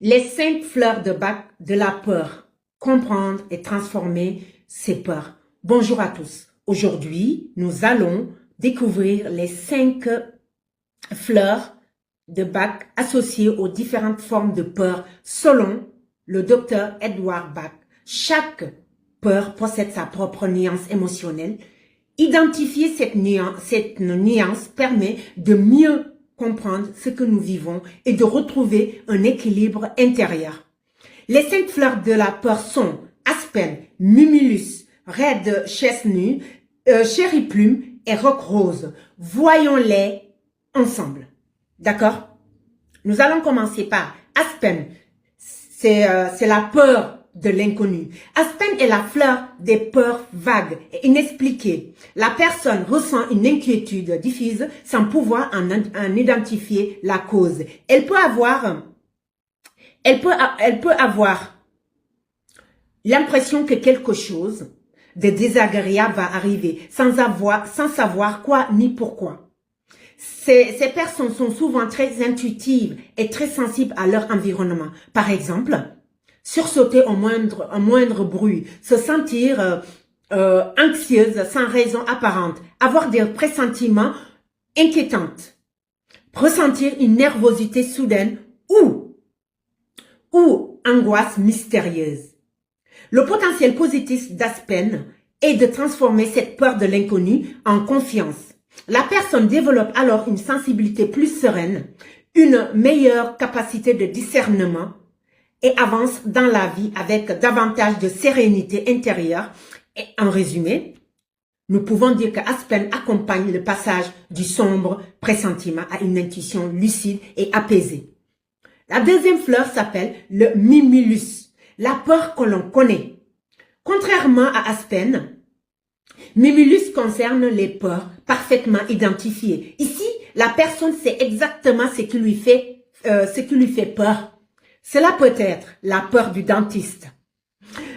Les 5 fleurs de bac de la peur. Comprendre et transformer ses peurs. Bonjour à tous. Aujourd'hui, nous allons découvrir les 5 fleurs de bac associées aux différentes formes de peur selon le docteur Edward Bach. Chaque peur possède sa propre nuance émotionnelle. Identifier cette nuance permet de mieux comprendre ce que nous vivons et de retrouver un équilibre intérieur. Les 5 fleurs de la peur sont Aspen, Mimulus, Red Chestnut, Cherry Plume et Rock Rose. Voyons-les ensemble. D'accord? Nous allons commencer par Aspen. C'est la peur de l'inconnu. Aspen est la fleur des peurs vagues et inexpliquées. La personne ressent une inquiétude diffuse sans pouvoir en identifier la cause. Elle peut avoir l'impression que quelque chose de désagréable va arriver sans savoir quoi ni pourquoi. Ces personnes sont souvent très intuitives et très sensibles à leur environnement. Par exemple, sursauter au moindre bruit, se sentir anxieuse sans raison apparente, avoir des pressentiments inquiétants, ressentir une nervosité soudaine ou angoisse mystérieuse. Le potentiel positif d'Aspen est de transformer cette peur de l'inconnu en confiance. La personne développe alors une sensibilité plus sereine, une meilleure capacité de discernement et avance dans la vie avec davantage de sérénité intérieure. Et en résumé, nous pouvons dire que Aspen accompagne le passage du sombre pressentiment à une intuition lucide et apaisée. La deuxième fleur s'appelle le Mimulus, la peur que l'on connaît. Contrairement à Aspen, Mimulus concerne les peurs parfaitement identifiées. Ici, la personne sait exactement ce qui lui fait peur. Cela peut être la peur du dentiste,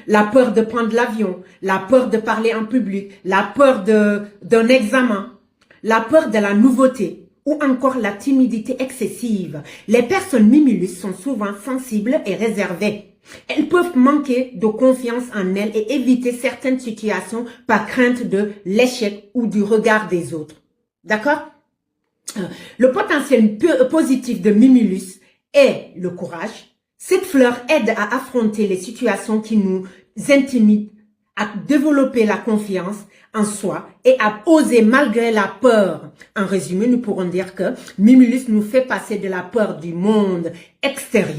la peur de prendre l'avion, la peur de parler en public, la peur d'un examen, la peur de la nouveauté ou encore la timidité excessive. Les personnes Mimulus sont souvent sensibles et réservées. Elles peuvent manquer de confiance en elles et éviter certaines situations par crainte de l'échec ou du regard des autres. D'accord? Le potentiel positif de Mimulus est le courage. Cette fleur aide à affronter les situations qui nous intimident, à développer la confiance en soi et à oser malgré la peur. En résumé, nous pourrons dire que Mimulus nous fait passer de la peur du monde extérieur